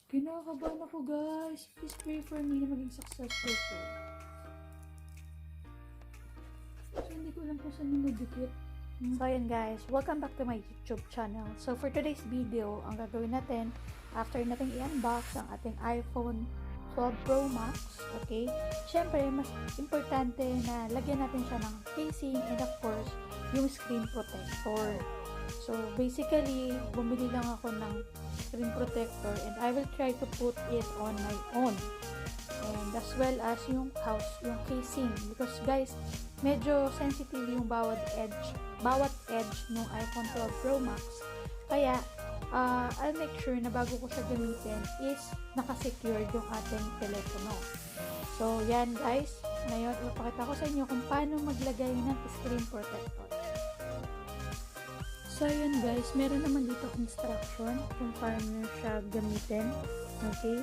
Kinakabahan ako guys. Please pray for me na maging successful to. So hindi ko alam kung saan yung nagdikit. So ayan guys, welcome back to my YouTube channel. So for today's video, ang gagawin natin, after natin i-unbox ang ating iPhone 12 Pro Max, okay? Syempre, mas importante na lagyan natin siya ng casing and of course, yung screen protector. So basically, bumili lang ako ng screen protector and I will try to put it on my own. And as well as yung casing. Because guys, medyo sensitive yung bawat edge ng iPhone 12 Pro Max. Kaya, I'll make sure na bago ko siya gamitin is naka-secure yung ating telepono. So, yan guys. Ngayon, ipapakita ko sa inyo kung paano maglagay ng screen protector. So, yun guys, meron naman dito instruction kung paano siya gamitin. Okay?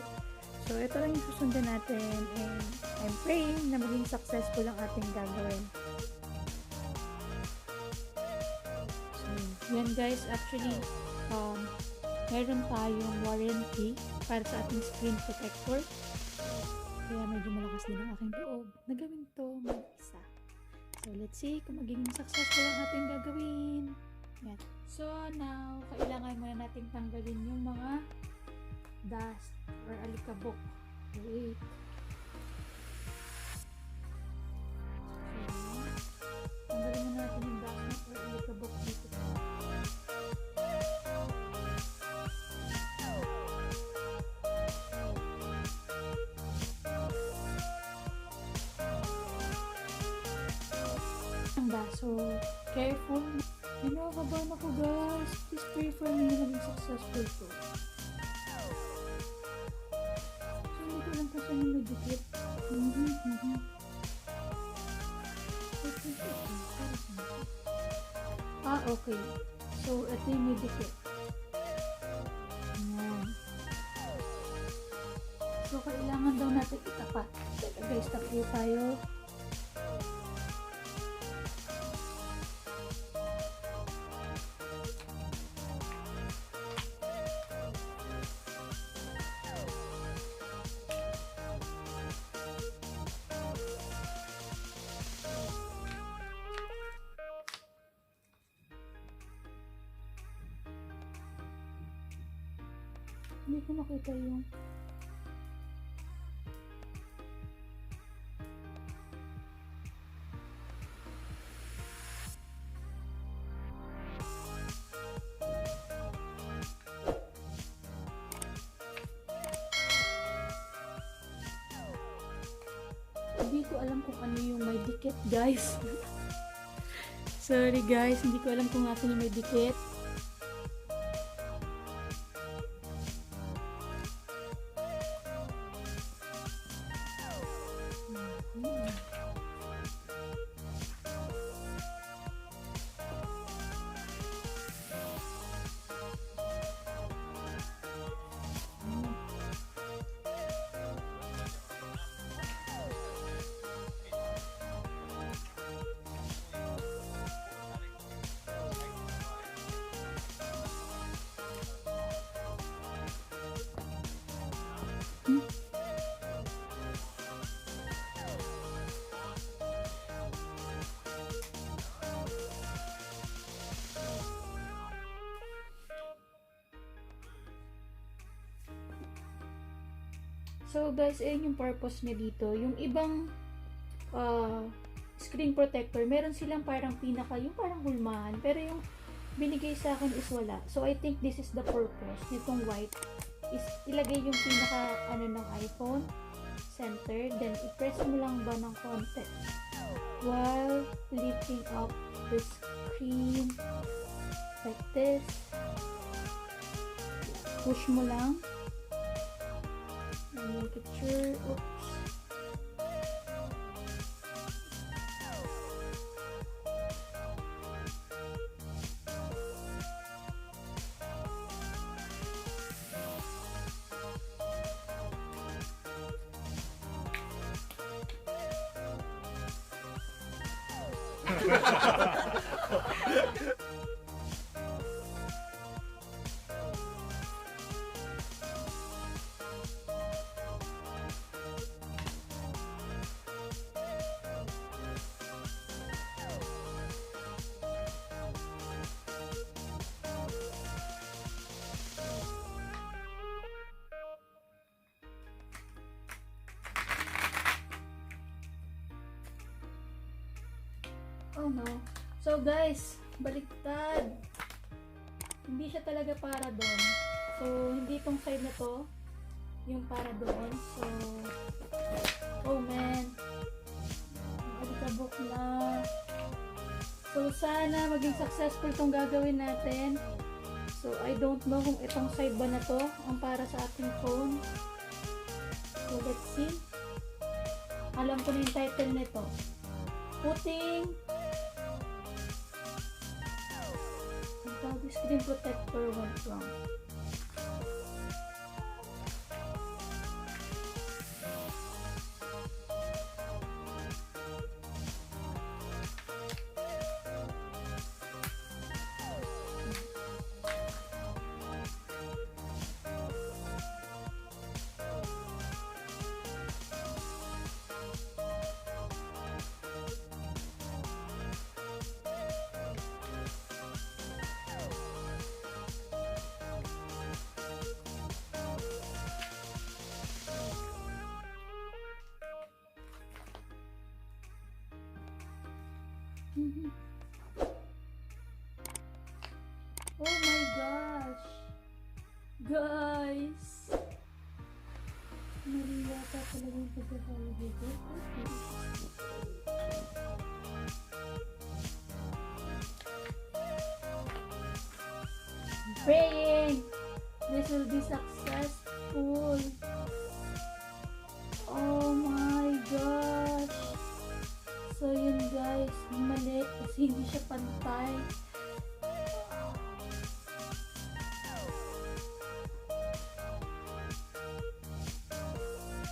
So, ito lang yung susundan natin and I'm praying na maging successful ang ating gagawin. So, yan guys, actually, meron tayong warranty para sa ating screen protector. Kaya medyo malakas din ang aking loob na gawin to mag-isa. So, let's see kung magiging successful ang ating gagawin. Yan. So, now, kailangan muna natin tanggalin yung mga dust or alikabok. Wait. So, tanggalin muna natin yung dust or alikabok dito. So, careful. Kinakabahan ako guys. Please pray for me na maging successful to. So, hindi ko lang kung saan yung nagdikit. Okay. So, ito yung may dikit. Ayan. So, kailangan daw natin itapat. Teka guys, tapo tayo. Hindi ko makita yung hindi ko alam kung ano yung may dikit guys. Sorry guys, hindi ko alam kung asan yung may dikit. So guys, ayun yung purpose niya dito. Yung ibang screen protector, meron silang parang yung parang hulmahan. Pero yung binigay sa akin is wala. So I think this is the purpose nitong white. Is ilagay yung ng iPhone center. Then i-press mo lang ba ng konti. While lifting up the screen. Like this. Push mo lang. Make it sure. Oops. Oh no. So guys, baliktad. Hindi siya talaga para doon. So, hindi itong side na to yung para doon. So, oh man. Alikabok na. So, sana maging successful itong gagawin natin. So, I don't know kung itong side ba na to ang para sa ating phone. So, let's see. Alam ko na yung title nito. Putting the screen protector went wrong. Oh my gosh! Guys! Mali yata talaga yung pagkakala dito. Praying! This will be successful! Oh my gosh! So yun guys, mali kasi hindi siya pantay.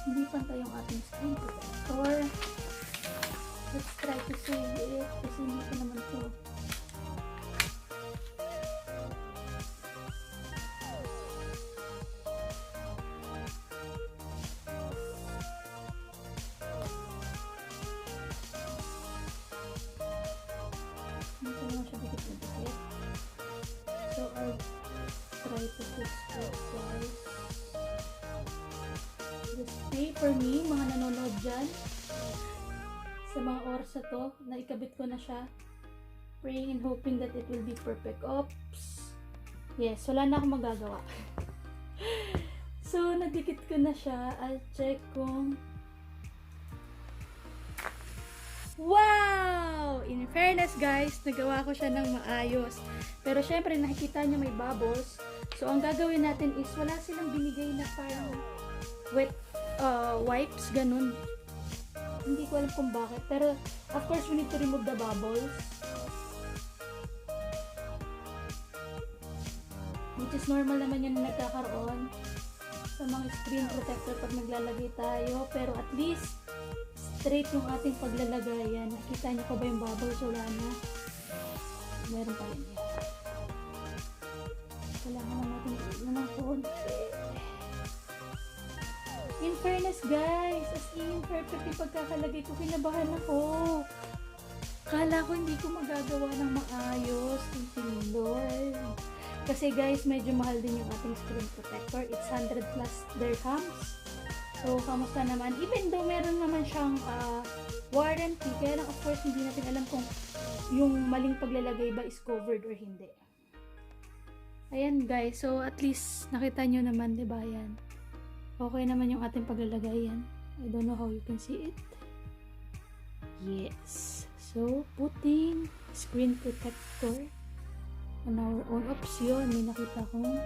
Hindi pantay yung ating screen protector. Let's try to save it kasi hindi ko naman to. Hindi ko naman siya dikit. So I'll try to fix it guys. Just pray for me, mga nanonood dyan. Sa mga oras na to, naikabit ko na siya. Praying and hoping that it will be perfect. Oops! Yes, wala na akong magagawa. So, nadikit ko na siya. I'll check kung... Wow! In fairness guys, nagawa ko siya ng maayos. Pero syempre, nakikita niyo may bubbles. So, ang gagawin natin is, wala silang binigay na parang wet wipes, ganun. Hindi ko alam kung bakit. Pero, of course, we need to remove the bubbles. Which is normal naman yan na nagkakaroon sa mga screen protector pag naglalagay tayo. Pero at least, straight yung ating paglalagayan. Nakita niyo ko ba yung bubbles? Wala na. Meron pa rin yan. Kailangan na natin ng konti. In fairness guys, as in perfect yung pagkakalagay ko, kinabahan ako. Kala ko hindi ko magagawa ng maayos. Thank you Lord. Kasi guys, medyo mahal din yung ating screen protector. It's 100 plus dirhams. So, kamusta naman? Even though meron naman siyang warranty, kaya lang of course hindi natin alam kung yung maling paglalagay ba is covered or hindi. Ayan guys, so at least nakita nyo naman, diba yan? Okay naman yung ating paglalagay yan. I don't know how you can see it. Yes. So, putting screen protector on our own. Oops, yun. May nakita kong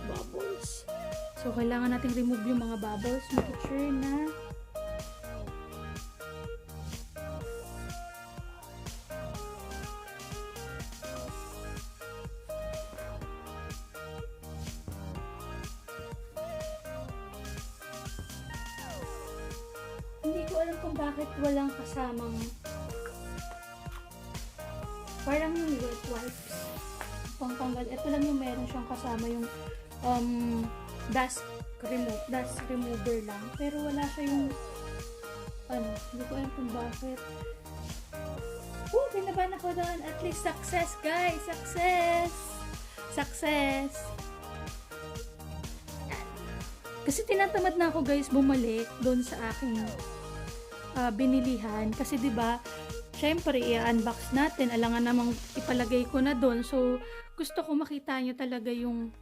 bubbles. So, kailangan natin remove yung mga bubbles. Make sure na hindi ko alam kung bakit walang kasamang parang yung wet wipes pangtanggal. Ito lang yung meron siyang kasama yung dust remover lang, pero wala siya yung hindi ko alam kung bakit. Pinaban ako doon. At least success guys, success. Kasi tinatamad na ako guys bumalik doon sa aking binilihan kasi 'di ba? Syempre i-unbox natin, alangan namang ipalagay ko na doon. So gusto ko makita nyo talaga yung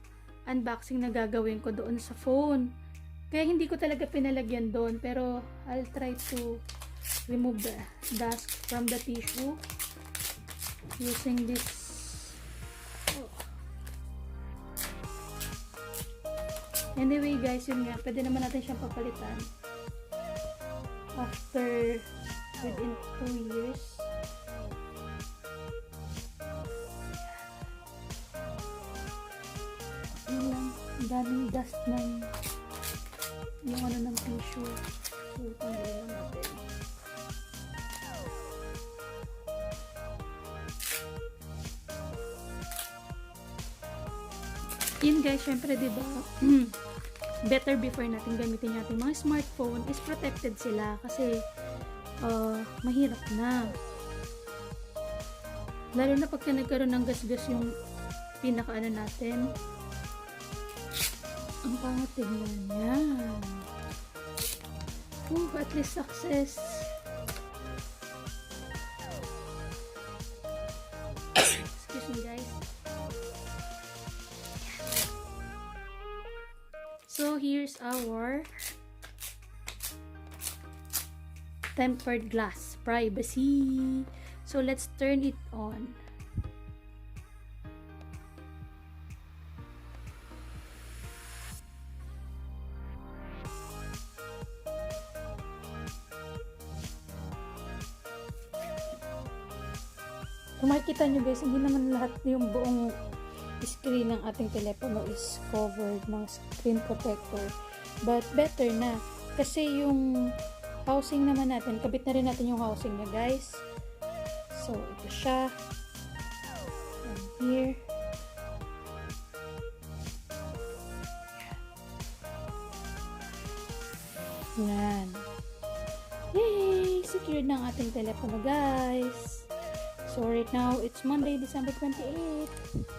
unboxing na gagawin ko doon sa phone. Kaya hindi ko talaga pinalagyan doon, pero I'll try to remove the dust from the tissue using this. Anyway guys, yun nga, pwede naman natin siyang papalitan after within 2 years. Yun lang, daming dust ng yung ano ng tissue. So, tanggalin lang natin. Yun guys, syempre diba better before natin gamitin yung ating mga smartphone is protected sila kasi mahirap na, lalo na pagka nagkaroon ng gasgas yung pinaka-ano natin, ang pangat tingnan yan. At least success. Excuse me guys. So here's our tempered glass privacy. So let's turn it on. Kung makikita nyo guys, hindi naman lahat yung buong screen ng ating telepono is covered ng screen protector. But better na. Kasi yung housing naman natin, kabit na rin natin yung housing niya guys. So, ito siya. And here. Yan. Yay! Secured na ang ating telepono guys. So, right now, it's Monday, December 28.